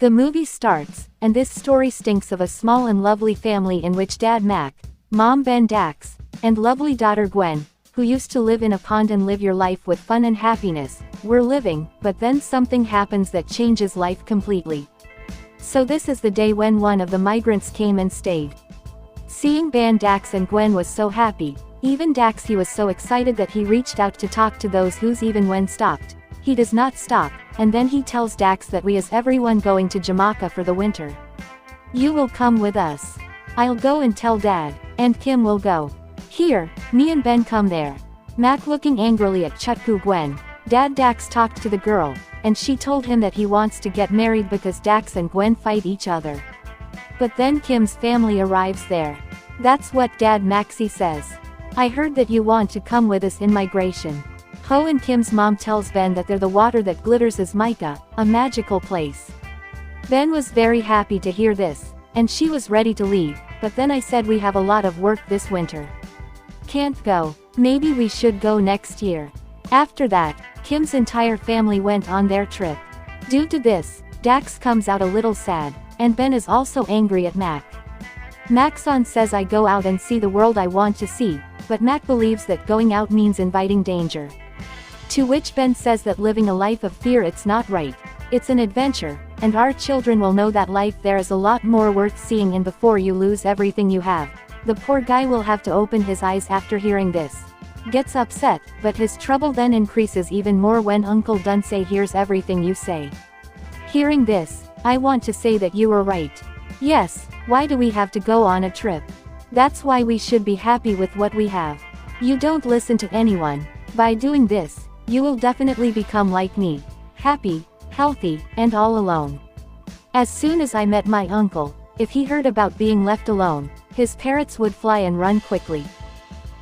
The movie starts, and this story stinks of a small and lovely family in which Dad Mac, Mom Ben Dax, and lovely daughter Gwen, who used to live in a pond and live your life with fun and happiness, were living, but then something happens that changes life completely. So this is the day when one of the migrants came and stayed. Seeing Ben Dax and Gwen was so happy, even Dax he was so excited that he reached out to talk to those who's even when stopped. He does not stop, and then he tells Dax that we is everyone going to Jamaica for the winter. You will come with us. I'll go and tell Dad, and Kim will go. Here, me and Ben come there. Mac looking angrily at Chutku Gwen. Dad Dax talked to the girl, and she told him that he wants to get married because Dax and Gwen fight each other. But then Kim's family arrives there. That's what Dad Maxie says. I heard that you want to come with us in migration. Ho and Kim's mom tells Ben that they're the water that glitters is Mica, a magical place. Ben was very happy to hear this, and she was ready to leave, but then I said we have a lot of work this winter. Can't go. Maybe we should go next year. After that, Kim's entire family went on their trip. Due to this, Dax comes out a little sad, and Ben is also angry at Mac. Maxon says I go out and see the world I want to see, but Mac believes that going out means inviting danger. To which Ben says that living a life of fear it's not right, it's an adventure, and our children will know that life there is a lot more worth seeing in before you lose everything you have. The poor guy will have to open his eyes after hearing this. Gets upset, but his trouble then increases even more when Uncle Dunsey hears everything you say. Hearing this, I want to say that you were right. Yes, why do we have to go on a trip? That's why we should be happy with what we have. You don't listen to anyone. By doing this, you will definitely become like me. Happy, healthy, and all alone. As soon as I met my uncle, if he heard about being left alone, his parrots would fly and run quickly.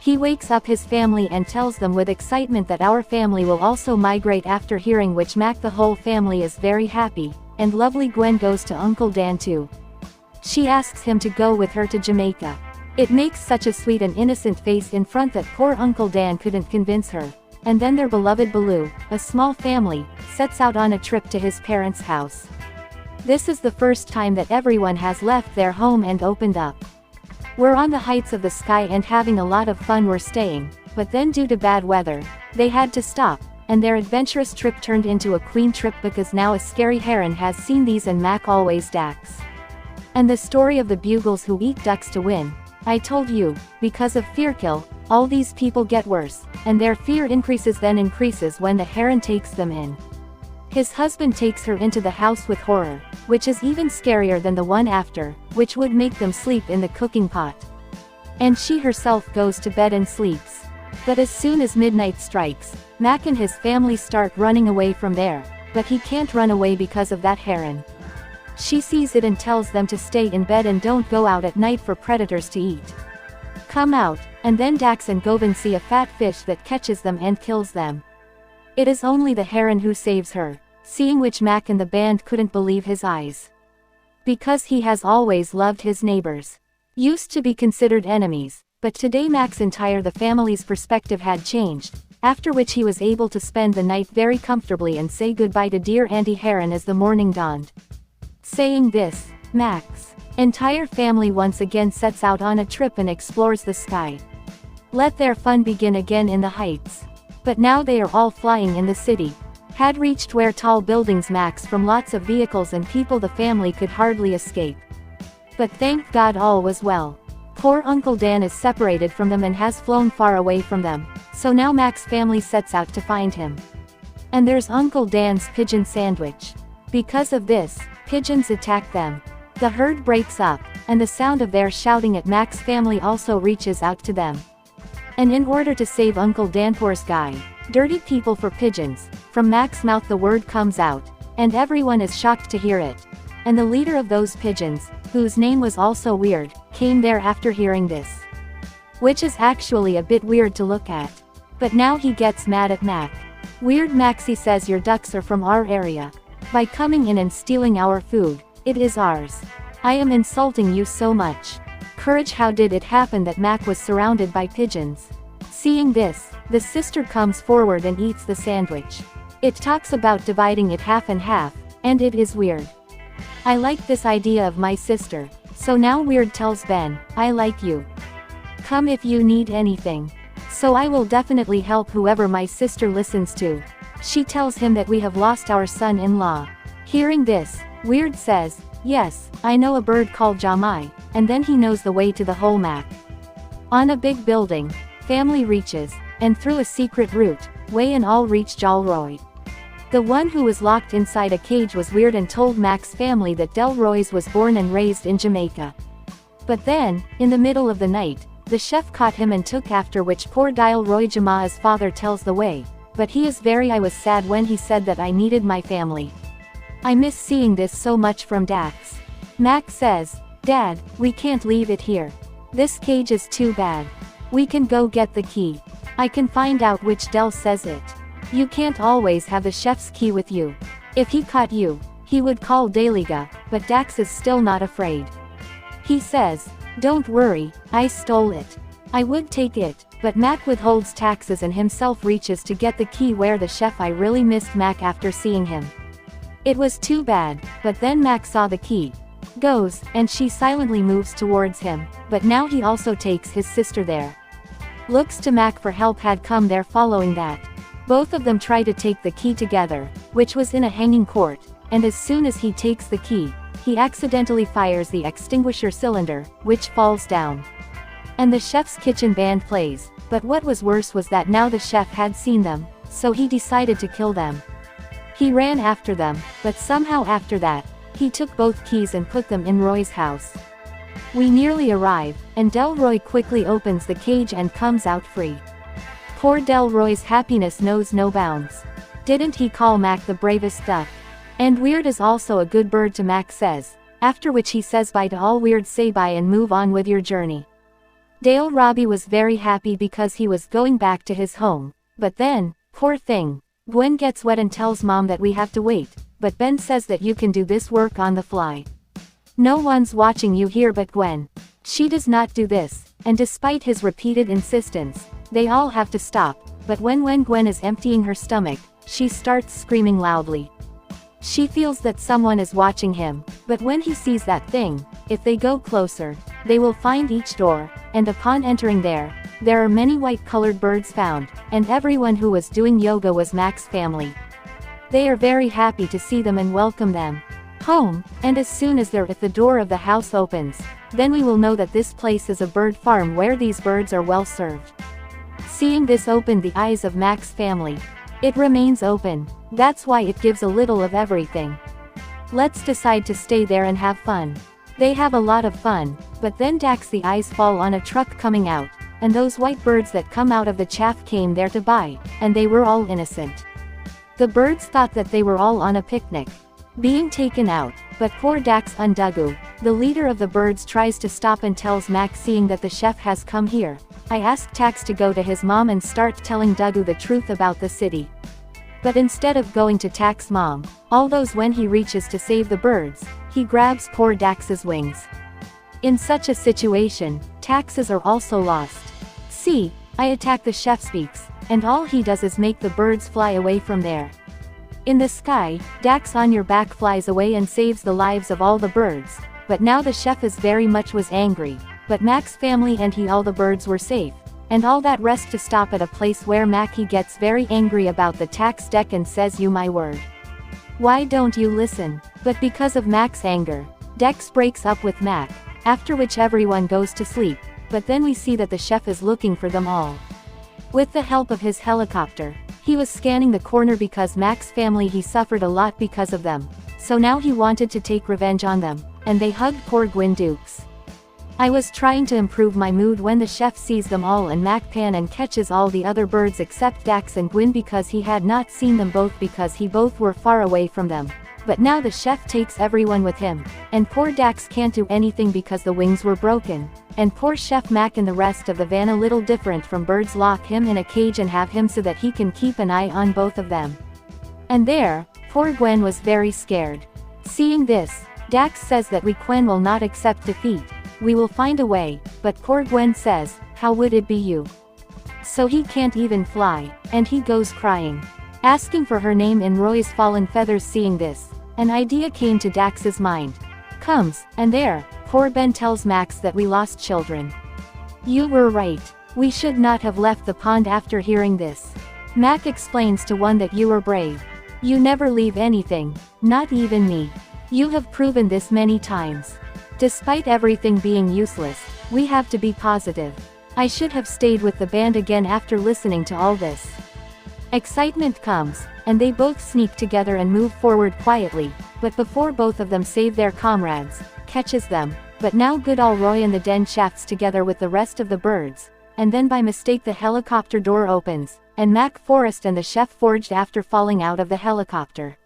He wakes up his family and tells them with excitement that our family will also migrate after hearing which Mac the whole family is very happy, and lovely Gwen goes to Uncle Dan too. She asks him to go with her to Jamaica. It makes such a sweet and innocent face in front that poor Uncle Dan couldn't convince her. And then their beloved Baloo, a small family, sets out on a trip to his parents' house. This is the first time that everyone has left their home and opened up. We're on the heights of the sky and having a lot of fun we're staying, but then due to bad weather, they had to stop, and their adventurous trip turned into a queen trip because now a scary heron has seen these and Mac always Dax. And the story of the bugles who eat ducks to win. I told you, because of Fearkill, all these people get worse, and their fear increases when the heron takes them in. His husband takes her into the house with horror, which is even scarier than the one after, which would make them sleep in the cooking pot. And she herself goes to bed and sleeps. But as soon as midnight strikes, Mac and his family start running away from there, but he can't run away because of that heron. She sees it and tells them to stay in bed and don't go out at night for predators to eat. Come out, and then Dax and Govan see a fat fish that catches them and kills them. It is only the heron who saves her, seeing which Mac and the band couldn't believe his eyes. Because he has always loved his neighbors. Used to be considered enemies, but today Mac's entire the family's perspective had changed, after which he was able to spend the night very comfortably and say goodbye to dear Auntie Heron as the morning dawned. Saying this, Mac's entire family once again sets out on a trip and explores the sky. Let their fun begin again in the heights. But now they are all flying in the city. Had reached where tall buildings max from lots of vehicles and people the family could hardly escape. But thank God all was well. Poor Uncle Dan is separated from them and has flown far away from them, so now Mac's family sets out to find him. And there's Uncle Dan's pigeon sandwich. Because of this, pigeons attack them. The herd breaks up, and the sound of their shouting at Mac's family also reaches out to them. And in order to save Uncle Danpor's guy, dirty people for pigeons, from Mac's mouth the word comes out, and everyone is shocked to hear it. And the leader of those pigeons, whose name was also Weird, came there after hearing this. Which is actually a bit weird to look at. But now he gets mad at Mac. Weird Maxie says your ducks are from our area. By coming in and stealing our food, it is ours. I am insulting you so much. Courage, how did it happen that Mac was surrounded by pigeons? Seeing this, the sister comes forward and eats the sandwich. It talks about dividing it half and half, and it is weird. I like this idea of my sister. So now Weird tells Ben, I like you. Come if you need anything. So I will definitely help whoever my sister listens to. She tells him that we have lost our son-in-law. Hearing this, Weird says, yes, I know a bird called Jamai, and then he knows the way to the hole Mac. On a big building, family reaches, and through a secret route, Wei and all reach Jalroy. The one who was locked inside a cage was Weird and told Mac's family that Delroy's was born and raised in Jamaica. But then, in the middle of the night, the chef caught him and took after which poor Delroy Jamai's father tells the way, but he is very I was sad when he said that I needed my family. I miss seeing this so much from Dax. Mac says, Dad, we can't leave it here. This cage is too bad. We can go get the key. I can find out which Del says it. You can't always have the chef's key with you. If he caught you, he would call Deliga, but Dax is still not afraid. He says, don't worry, I stole it. I would take it, but Mac withholds taxes and himself reaches to get the key where the chef I really missed Mac after seeing him. It was too bad, but then Mac saw the key. Goes, and she silently moves towards him, but now he also takes his sister there. Looks to Mac for help had come there following that. Both of them try to take the key together, which was in a hanging court, and as soon as he takes the key, he accidentally fires the extinguisher cylinder, which falls down. And the chef's kitchen band plays, but what was worse was that now the chef had seen them, so he decided to kill them. He ran after them, but somehow after that, he took both keys and put them in Roy's house. We nearly arrive, and Delroy quickly opens the cage and comes out free. Poor Delroy's happiness knows no bounds. Didn't he call Mac the bravest duck? And Weird is also a good bird to Mac says, after which he says bye to all. Weird say bye and move on with your journey. Dale Robbie was very happy because he was going back to his home, but then, poor thing, Gwen gets wet and tells Mom that we have to wait, but Ben says that you can do this work on the fly. No one's watching you here but Gwen. She does not do this, and despite his repeated insistence, they all have to stop, but when Gwen is emptying her stomach, she starts screaming loudly. She feels that someone is watching him, but when he sees that thing, if they go closer, they will find each door, and upon entering there are many white-colored birds found, and everyone who was doing yoga was Mac's family. They are very happy to see them and welcome them home, and as soon as the door of the house opens, then we will know that this place is a bird farm where these birds are well served. Seeing this opened the eyes of Mac's family. It remains open, that's why it gives a little of everything. Let's decide to stay there and have fun. They have a lot of fun, but then Dax the eyes fall on a truck coming out, and those white birds that come out of the chaff came there to buy, and they were all innocent. The birds thought that they were all on a picnic, being taken out, but poor Dax Undugu, the leader of the birds, tries to stop and tells Mac seeing that the chef has come here. I asked Dax to go to his mom and start telling Dugu the truth about the city. But instead of going to Dax's mom, when he reaches to save the birds, he grabs poor Dax's wings. In such a situation, taxes are also lost. See, I attack the chef speaks, and all he does is make the birds fly away from there. In the sky, Dax on your back flies away and saves the lives of all the birds, but now the chef is very much was angry, but Mac's family and all the birds were safe, and all that rest to stop at a place where Mac he gets very angry about the tax deck and says you my word. Why don't you listen? But because of Mac's anger, Dex breaks up with Mac, after which everyone goes to sleep, but then we see that the chef is looking for them all. With the help of his helicopter, he was scanning the corner because Mac's family he suffered a lot because of them, so now he wanted to take revenge on them, and they hugged poor Gwen Dukes. I was trying to improve my mood when the chef sees them all and Mac pan and catches all the other birds except Dax and Gwen because he had not seen them both because both were far away from them. But now the chef takes everyone with him, and poor Dax can't do anything because the wings were broken, and poor Chef Mac and the rest of the van a little different from birds lock him in a cage and have him so that he can keep an eye on both of them. And there, poor Gwen was very scared. Seeing this, Dax says that Gwen will not accept defeat. We will find a way, but poor Gwen says, how would it be you? So he can't even fly, and he goes crying, asking for her name in Roy's fallen feathers. Seeing this, an idea came to Dax's mind. comes, and there, poor Ben tells Max that we lost children. You were right. We should not have left the pond after hearing this. Mac explains to one that you are brave. You never leave anything, not even me. You have proven this many times. Despite everything being useless, we have to be positive. I should have stayed with the band again after listening to all this. Excitement comes, and they both sneak together and move forward quietly, but before both of them save their comrades, catches them, but now Goodall Roy and the den shafts together with the rest of the birds, and then by mistake the helicopter door opens, and Mac Forrest and the chef forged after falling out of the helicopter.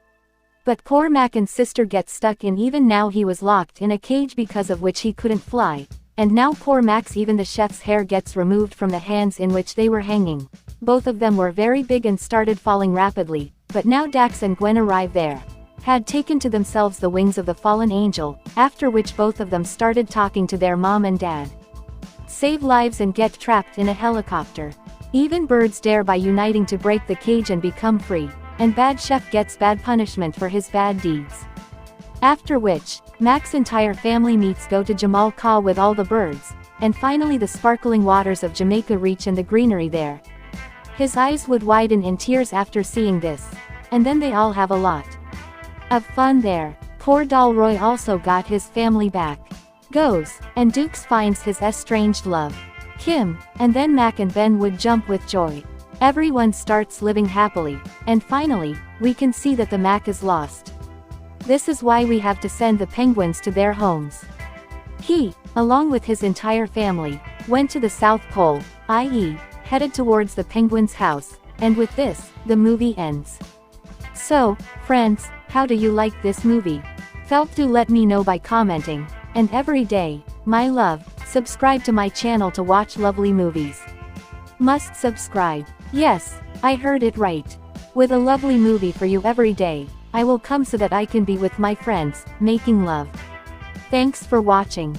But poor Mac and sister get stuck in, even now he was locked in a cage because of which he couldn't fly, and now poor Max, even the chef's hair gets removed from the hands in which they were hanging. Both of them were very big and started falling rapidly, but now Dax and Gwen arrive there. Had taken to themselves the wings of the fallen angel, after which both of them started talking to their mom and dad. Save lives and get trapped in a helicopter. Even birds dare by uniting to break the cage and become free, and bad chef gets bad punishment for his bad deeds. After which, Mac's entire family meets go to Jamal Caw with all the birds, and finally the sparkling waters of Jamaica reach and the greenery there. His eyes would widen in tears after seeing this, and then they all have a lot of fun there. Poor Dalroy also got his family back. Goes, and Dukes finds his estranged love, Kim, and then Mac and Ben would jump with joy. Everyone starts living happily, and finally, we can see that the Mac is lost. This is why we have to send the penguins to their homes. He, along with his entire family, went to the South Pole, i.e., headed towards the penguin's house, and with this, the movie ends. So, friends, how do you like this movie? Do let me know by commenting, and every day, my love, subscribe to my channel to watch lovely movies. Must subscribe. Yes, I heard it right. With a lovely movie for you every day, I will come so that I can be with my friends, making love. Thanks for watching.